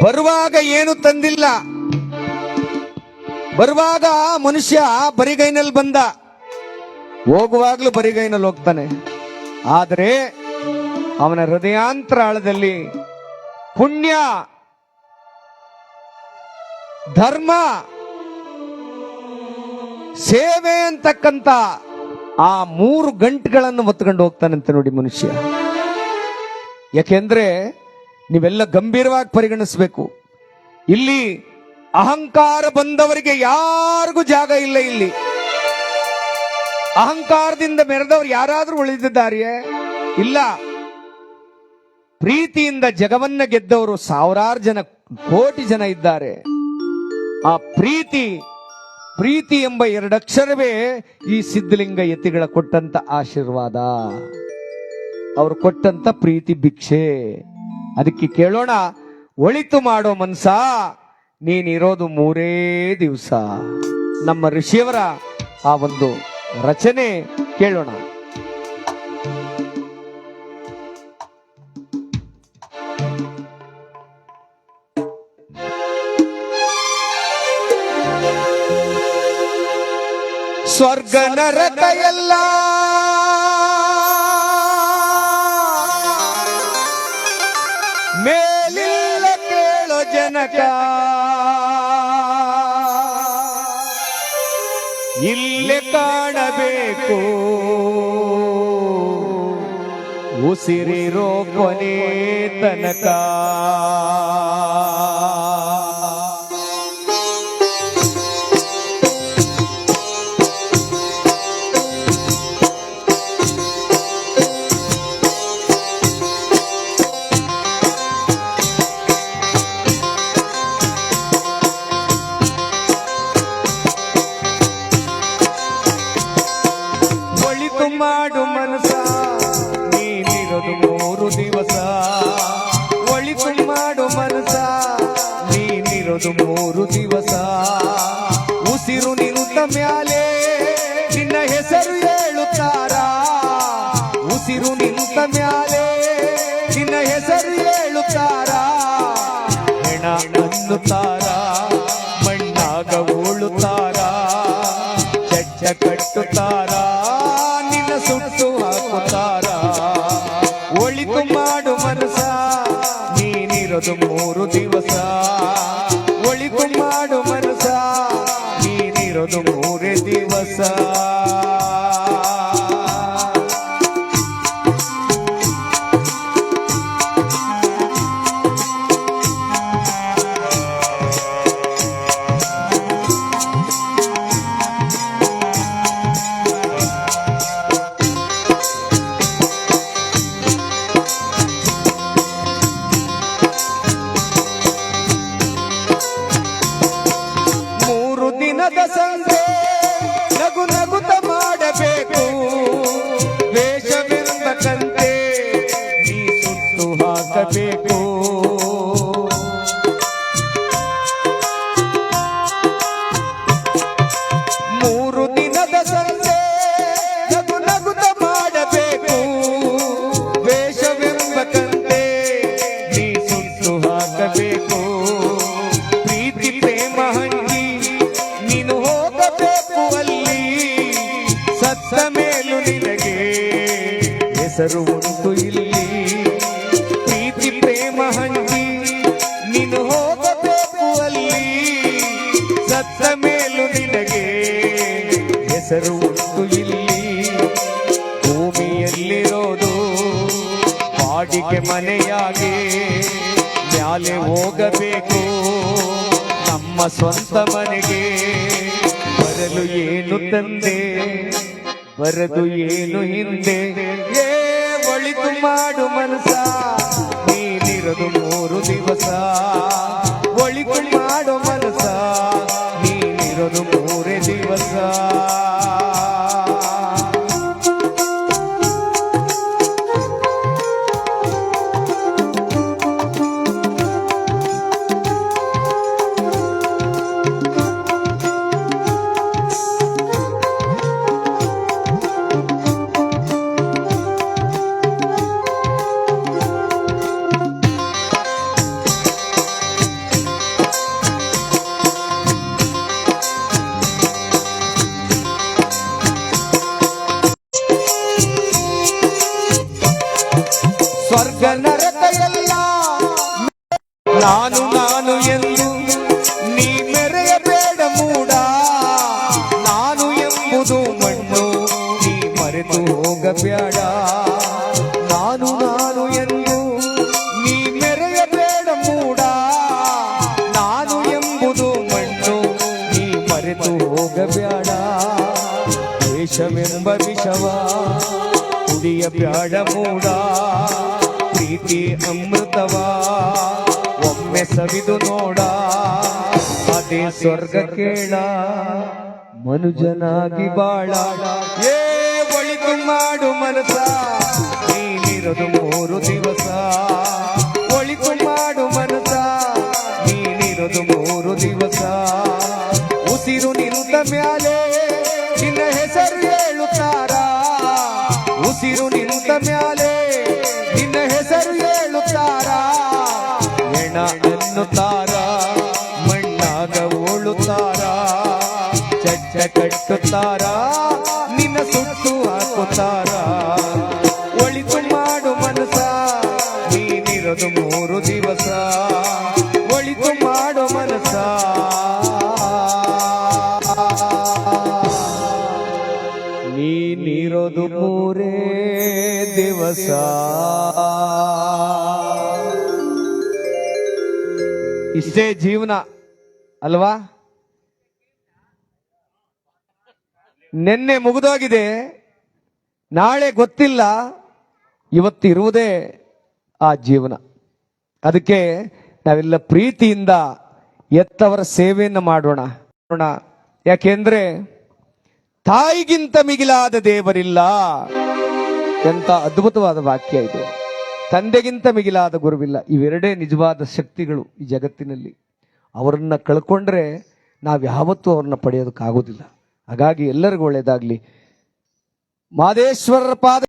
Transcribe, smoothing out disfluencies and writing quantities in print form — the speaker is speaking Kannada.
ಬರುವಾಗ ಏನು ತಂದಿಲ್ಲ. ಬರುವಾಗ ಮನುಷ್ಯ ಬರಿಗೈನಲ್ಲಿ ಬಂದ, ಹೋಗುವಾಗ್ಲೂ ಬರಿಗೈನಲ್ಲಿ ಹೋಗ್ತಾನೆ. ಆದರೆ ಅವನ ಹೃದಯಾಂತರಾಳದಲ್ಲಿ ಪುಣ್ಯ, ಧರ್ಮ, ಸೇವೆ ಅಂತಕ್ಕಂತ ಆ 3 ಗಂಟೆಗಳನ್ನು ಹೊತ್ಕೊಂಡು ಹೋಗ್ತಾನಂತೆ ನೋಡಿ ಮನುಷ್ಯ. ಯಾಕೆಂದ್ರೆ ನೀವೆಲ್ಲ ಗಂಭೀರವಾಗಿ ಪರಿಗಣಿಸಬೇಕು. ಇಲ್ಲಿ ಅಹಂಕಾರ ಬಂದವರಿಗೆ ಯಾರಿಗೂ ಜಾಗ ಇಲ್ಲ. ಇಲ್ಲಿ ಅಹಂಕಾರದಿಂದ ಮೆರೆದವರು ಯಾರಾದ್ರೂ ಉಳಿದಿದ್ದಾರೆಯೇ? ಇಲ್ಲ. ಪ್ರೀತಿಯಿಂದ ಜಗವನ್ನ ಗೆದ್ದವರು ಸಾವಿರಾರು ಜನ, ಕೋಟಿ ಜನ ಇದ್ದಾರೆ. ಆ ಪ್ರೀತಿ ಎಂಬ 2 ಅಕ್ಷರವೇ ಈ ಸಿದ್ಧಲಿಂಗ ಯತಿಗಳ ಕೊಟ್ಟಂತ ಆಶೀರ್ವಾದ, ಅವರು ಕೊಟ್ಟಂತ ಪ್ರೀತಿ ಭಿಕ್ಷೆ. ಅದಕ್ಕೆ ಕೇಳೋಣ, ಒಳಿತು ಮಾಡೋ ಮನ್ಸ ನೀನಿರೋದು 3 ದಿವಸ. ನಮ್ಮ ಋಷಿಯವರ ಆ ಒಂದು ರಚನೆ ಕೇಳೋಣ. ಸ್ವರ್ಗ ನರಕ ಎಲ್ಲ ಮೇಲಿಲ್ಲ ಕೇಳೋ ಜನಕ, ಇಲ್ಲೇ ಕಾಣಬೇಕು ಉಸಿರಿರೋ ಕೊನೆ ತನಕ. ಮಾಡು ಮನಸ ನೀನಿರೋದು 3 ದಿವಸ. ಒಳಿತು ಮಾಡು ಮನಸ ನೀನಿರೋದು 3 ದಿವಸ. ಉಸಿರು ನಿಂತ ಮ್ಯಾಲೆ ನಿನ್ನ ಹೆಸರು ಹೇಳುತ್ತಾರ. ಉಸಿರು ನಿಂತ ಮ್ಯಾಲೆ ನಿನ್ನ ಹೆಸರು ಹೇಳುತ್ತಾರ. ಹೆಣ ಅನ್ನುತ್ತಾರ, ಮಣ್ಣಾಗ ಉಳುತ್ತಾರ, ಚಡ್ಡ ಕಟ್ಟುತ್ತಾರ, ಸುಟ್ಟು ಹಾಕುತ್ತಾರ. ಒಳಿತು ಮಾಡು ಮನಸ ನೀನಿರೋದು 3 ದಿವಸ. ಒಳಿತು ಮಾಡು ಮನಸ ನೀನಿರೋದು 3 ದಿವಸ. ಸಂತೆ ನಗು ನಗುತ್ತ ಮಾಡಬೇಕು, ವೇಷವಿರುತ್ತಂತೆ ನೀ ಸುಟ್ಟು ಹಾಕಬೇಕು. 3 ದಿನದ ಸಂತೆ ನಗು ನಗುತ್ತ ಮಾಡಬೇಕು, ವೇಷವಿರುತ್ತಂತೆ ನೀ ಸುಟ್ಟು ಹಾಕಬೇಕು. ಪ್ರೀತಿ ಪ್ರೇಮ ಹಂಗಿ ನೀನು ಹೋಗಬೇಕು ಅಲ್ಲಿ, ಸತ್ತ ಮೇಲೂ ನಿನಗೆ ಹೆಸರು ಉಂಟು ಇಲ್ಲಿ. ಪ್ರೀತಿ ಪ್ರೇಮ ಹಂಗಿ ನೀನು ಹೋಗಬೇಕು ಅಲ್ಲಿ, ಸತ್ತ ಮೇಲೂ ನಿನಗೆ ಹೆಸರು ಉಂಟು ಇಲ್ಲಿ. ಭೂಮಿಯಲ್ಲಿರೋದು ಬಾಡಿಗೆ ಮನೆಯಾಗಿ ಮ್ಯಾಲೆ ಹೋಗಬೇಕು ನಮ್ಮ ಸ್ವಂತ ಮನೆಗೆ. ಬರಲು ಏನು ತಂದೆ, ಬರದು ಏನು ಹಿಂದೆ. ಒಳಿತು ಮಾಡು ಮನಸ ನೀನಿರೋದು 3 ದಿವಸ. ಒಳಿತು ಮಾಡು ಮನಸ ನೀನಿರೋದು 3 ದಿವಸ. ನಾನು ನಾನು ಎಂದು ನೀ ಮೆರೆಯಬೇಡ ಮೂಡ, ನಾನು ಎಂಬುದು ಮಣ್ಣು ನೀ ಮರೆತು ಹೋಗಬೇಡ. ನಾನು ನಾನು ಎಂದು ನೀ ಮೆರೆಯಬೇಡ ಮೂಡ, ನಾನು ಎಂಬುದು ಮಣ್ಣು ನೀ ಮರೆತು ಹೋಗಬೇಡ. ದ್ವೇಷವೆಂಬ ವಿಷವ ಕುಡಿಯಬೇಡ ಮೂಡ, ಪ್ರೀತಿ ಅಮೃತವ ಒಮ್ಮೆ ಸವಿದು ನೋಡ. ಅದೇ ಸ್ವರ್ಗ ಕೇಳ ಮನುಜನಾಗಿ ಬಾಳ. ಏ ಒಳಿತು ಮಾಡು ಮನಸ, ನೀನಿರೋದು 3 ದಿವಸ. ಒಳಿತು ಮಾಡು ಮನಸ, ನೀನಿರೋದು 3 ದಿವಸ. ಉಸಿರು ನಿಂತ ಮ್ಯಾಲೆ ನಿನ್ನ ಹೆಸರು ಹೇಳುತ್ತಾರ, ಉಸಿರು ನಿಂತ ಮ್ಯಾಲೆ ನಿನ್ನ ಹೆಸರು ಹೇಳುತ್ತಾರ. ಹೆಣ ಎನ್ನುತ್ತಾರ, ಮಣ್ಣಾಗ ಓಳುತ್ತಾರ, ಚಡ್ಡ ಕಟ್ಟುತ್ತಾರ, ನಿನ್ನ ಸುಟ್ಟು ಹಾಕುತ್ತಾರ. ಒಳಿತು ಮಾಡು ಮನಸ, ನೀನಿರೋದು 3 ದಿವಸ. ಒಳಿತು ಮಾಡು ಮನಸ, ನೀನಿರೋದು 3 ದಿವಸ. ಇಷ್ಟೇ ಜೀವನ ಅಲ್ವಾ? ನೆನ್ನೆ ಮುಗಿದೋಗಿದೆ, ನಾಳೆ ಗೊತ್ತಿಲ್ಲ, ಇವತ್ತು ಇರುವುದೇ ಆ ಜೀವನ. ಅದಕ್ಕೆ ನಾವೆಲ್ಲ ಪ್ರೀತಿಯಿಂದ ಎತ್ತವರ ಸೇವೆಯನ್ನು ಮಾಡೋಣ. ಯಾಕೆಂದ್ರೆ ತಾಯಿಗಿಂತ ಮಿಗಿಲಾದ ದೇವರಿಲ್ಲ. ಎಂತ ಅದ್ಭುತವಾದ ವಾಕ್ಯ ಇದು. ತಂದೆಗಿಂತ ಮಿಗಿಲಾದ ಗುರುವಿಲ್ಲ. ಇವೆರಡೇ ನಿಜವಾದ ಶಕ್ತಿಗಳು ಈ ಜಗತ್ತಿನಲ್ಲಿ. ಅವರನ್ನ ಕಳ್ಕೊಂಡ್ರೆ ನಾವು ಯಾವತ್ತೂ ಅವ್ರನ್ನ ಪಡೆಯೋದಕ್ಕಾಗೋದಿಲ್ಲ. ಹಾಗಾಗಿ ಎಲ್ಲರಿಗೂ ಒಳ್ಳೆಯದಾಗ್ಲಿ. ಮಾದೇಶ್ವರರ ಪಾದ